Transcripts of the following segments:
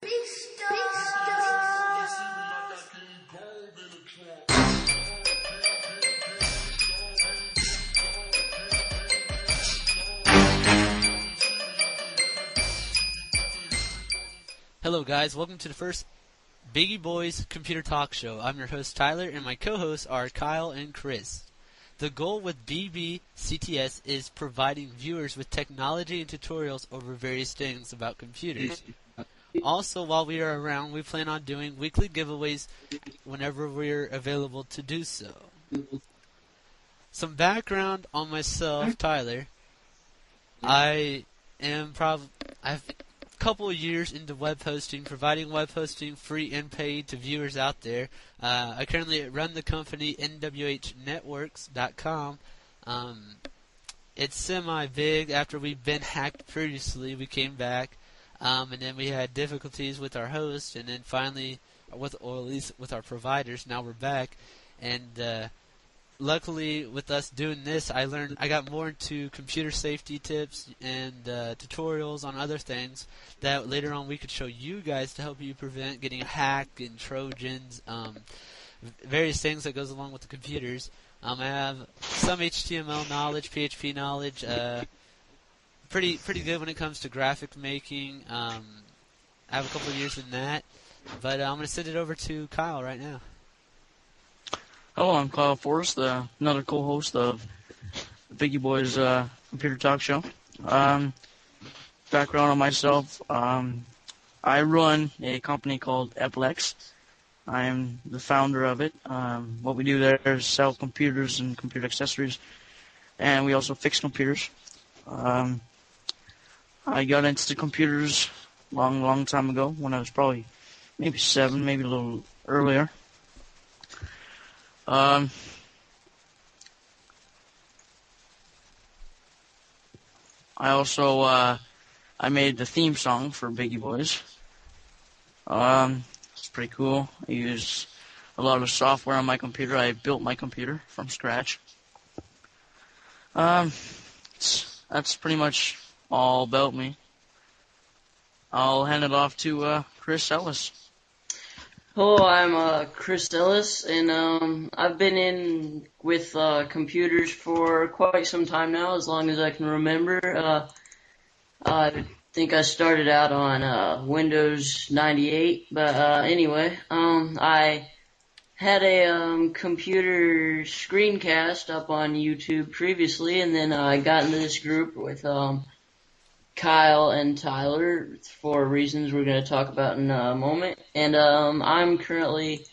Hello guys, welcome to the first Biggie Boys Computer Talk Show. I'm your host Tyler and my co-hosts are Kyle and Chris. The goal with BBCTS is providing viewers with technology and tutorials over various things about computers. Also, while we are around, we plan on doing weekly giveaways whenever we're available to do so. Some background on myself, Tyler. I've couple of years into web hosting, providing web hosting free and paid to viewers out there. I currently run the company nwhnetworks.com. It's semi-big. After we've been hacked previously, we came back, and then we had difficulties with our host, and then finally, or at least with our providers, now we're back, and luckily, with us doing this, I got more into computer safety tips and tutorials on other things that later on we could show you guys to help you prevent getting hacked and Trojans, various things that goes along with the computers. I have some HTML knowledge, PHP knowledge, pretty good when it comes to graphic making. I have a couple of years in that, but I'm going to send it over to Kyle right now. Hello, I'm Kyle Forrest, another co-host of the Biggie Boys Computer Talk Show. Background on myself, I run a company called Eplex. I am the founder of it. What we do there is sell computers and computer accessories, and we also fix computers. I got into computers long time ago when I was probably maybe 7, maybe a little earlier. I also I made the theme song for Biggie Boys. It's pretty cool. I use a lot of software on my computer. I built my computer from scratch. That's pretty much all about me. I'll hand it off to Chris Ellis. Hello, I'm Chris Ellis, and I've been in with computers for quite some time now, as long as I can remember. I think I started out on Windows 98, but anyway, I had a computer screencast up on YouTube previously, and then I got into this group with Kyle and Tyler for reasons we're going to talk about in a moment. And I'm currently,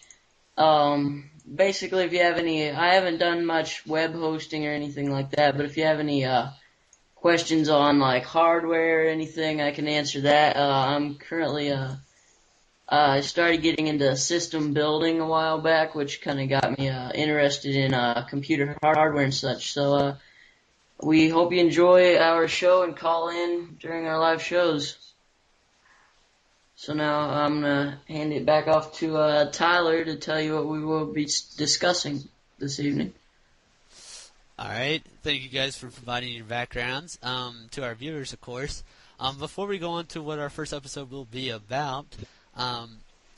basically, if you have any, I haven't done much web hosting or anything like that, but if you have any questions on like hardware or anything, I can answer that. I'm currently, I started getting into system building a while back, which kind of got me interested in computer hardware and such. So we hope you enjoy our show and call in during our live shows. So now I'm going to hand it back off to Tyler to tell you what we will be discussing this evening. Alright, thank you guys for providing your backgrounds to our viewers, of course. Before we go on to what our first episode will be about,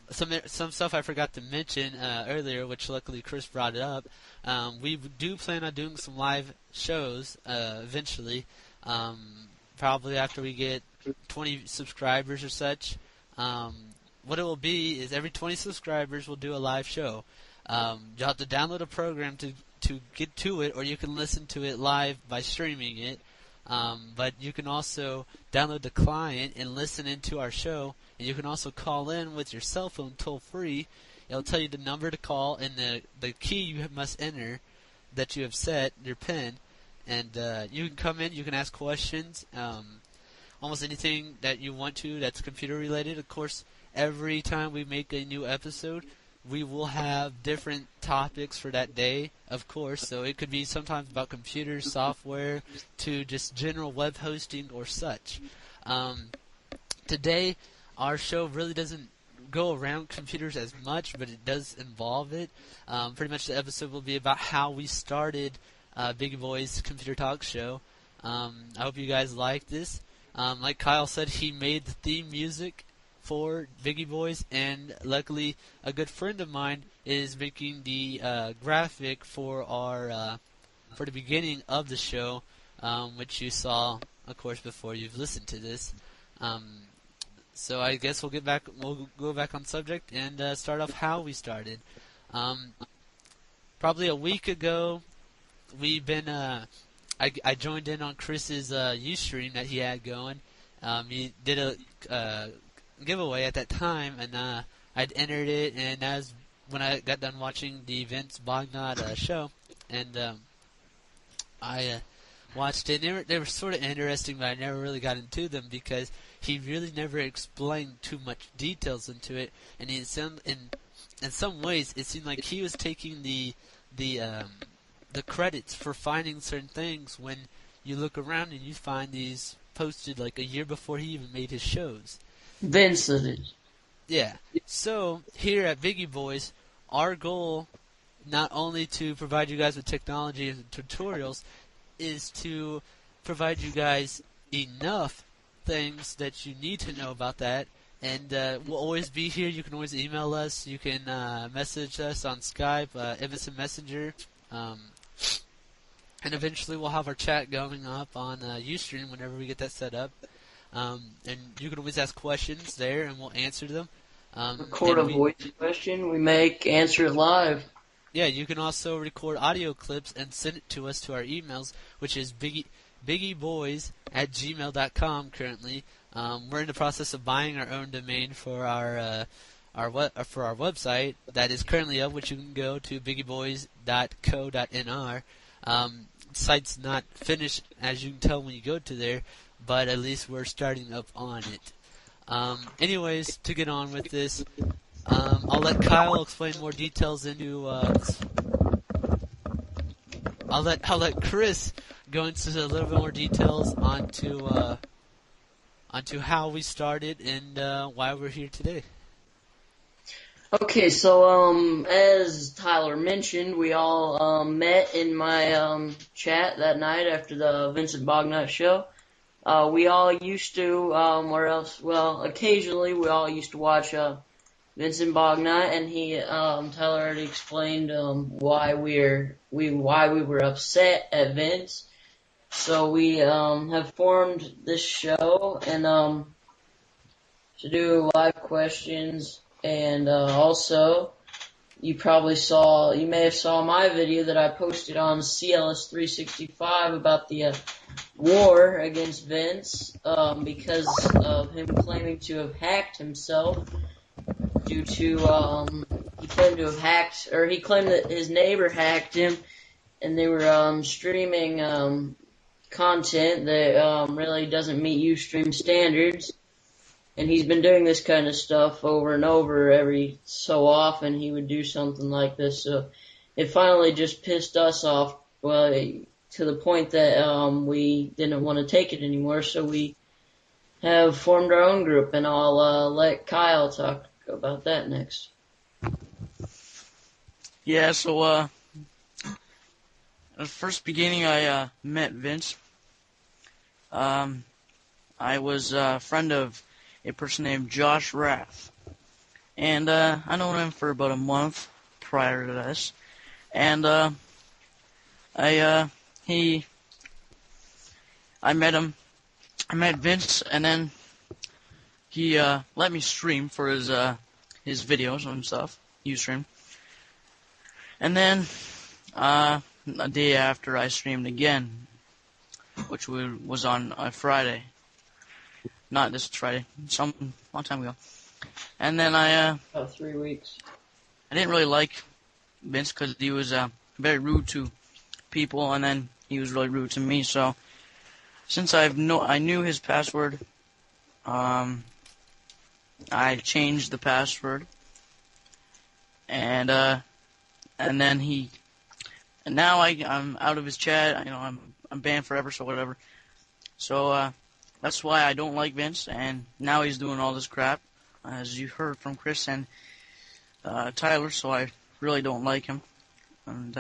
some stuff I forgot to mention earlier, which luckily Chris brought it up. We do plan on doing some live shows eventually, probably after we get 20 subscribers or such. What it will be is every 20 subscribers we'll do a live show. You'll have to download a program to get to it, or you can listen to it live by streaming it. But you can also download the client and listen into our show, and you can also call in with your cell phone toll free. It'll tell you the number to call and the key you must enter that you have set, your PIN, and you can come in, you can ask questions, almost anything that you want to that's computer related. Of course, every time we make a new episode, we will have different topics for that day, of course. So it could be sometimes about computers, software, to just general web hosting or such. Today, our show really doesn't go around computers as much, but it does involve it. Pretty much the episode will be about how we started Biggie Boys Computer Talk Show. I hope you guys like this. Like Kyle said, he made the theme music for Biggie Boys, and luckily a good friend of mine is making the graphic for our for the beginning of the show, which you saw, of course, before you've listened to this. Um, so I guess we'll go back on subject and start off how we started. Um, Probably a week ago, we've been I joined in on Chris's Ustream that he had going. He did a giveaway at that time, and I'd entered it, and as when I got done watching the Vince Bognot show, and I watched it. They were sort of interesting, but I never really got into them because he really never explained too much details into it, and in some ways it seemed like he was taking the credits for finding certain things when you look around and you find these posted like a year before he even made his shows. Vince did it. Yeah. So here at Biggie Boys, our goal not only to provide you guys with technology and tutorials is to provide you guys enough things that you need to know about that. And we'll always be here. You can always email us. You can message us on Skype, MSN Messenger. And eventually we'll have our chat going up on Ustream whenever we get that set up. And you can always ask questions there, and we'll answer them. Record a voice question. We answer it live. Yeah, you can also record audio clips and send it to us to our emails, which is biggieboys@gmail.com currently. We're in the process of buying our own domain for our website that is currently up, which you can go to biggieboys.co.nr. Site's not finished, as you can tell when you go to there, but at least we're starting up on it. Anyways, to get on with this, I'll let Kyle explain more details into. I'll let Chris go into a little bit more details onto how we started and why we're here today. Okay, so as Tyler mentioned, we all met in my chat that night after the Vincent Bognut show. We all used to, occasionally we all used to watch Vincent Bognut, and Tyler already explained why we were upset at Vince. So we have formed this show and to do live questions. And also, you may have saw my video that I posted on CLS365 about the war against Vince because of him claiming to have hacked himself due to he claimed that his neighbor hacked him, and they were streaming content that really doesn't meet Ustream standards. And he's been doing this kind of stuff over and over. Every so often he would do something like this. So it finally just pissed us off, to the point that we didn't want to take it anymore. So we have formed our own group, and I'll let Kyle talk about that next. Yeah, so at the first beginning I met Vince. I was a friend of a person named Josh Rath. And I known him for about a month prior to this. And I met him. I met Vince, and then he let me stream for his videos and stuff, Ustream. And then a day after, I streamed again, which was on a Friday. Not this Friday, some long time ago. And then about 3 weeks. I didn't really like Vince because he was very rude to people, and then he was really rude to me. So since I knew his password, I changed the password, and then and now I'm out of his chat. I'm banned forever, so whatever. So that's why I don't like Vince, and now he's doing all this crap, as you heard from Chris and Tyler, so I really don't like him. And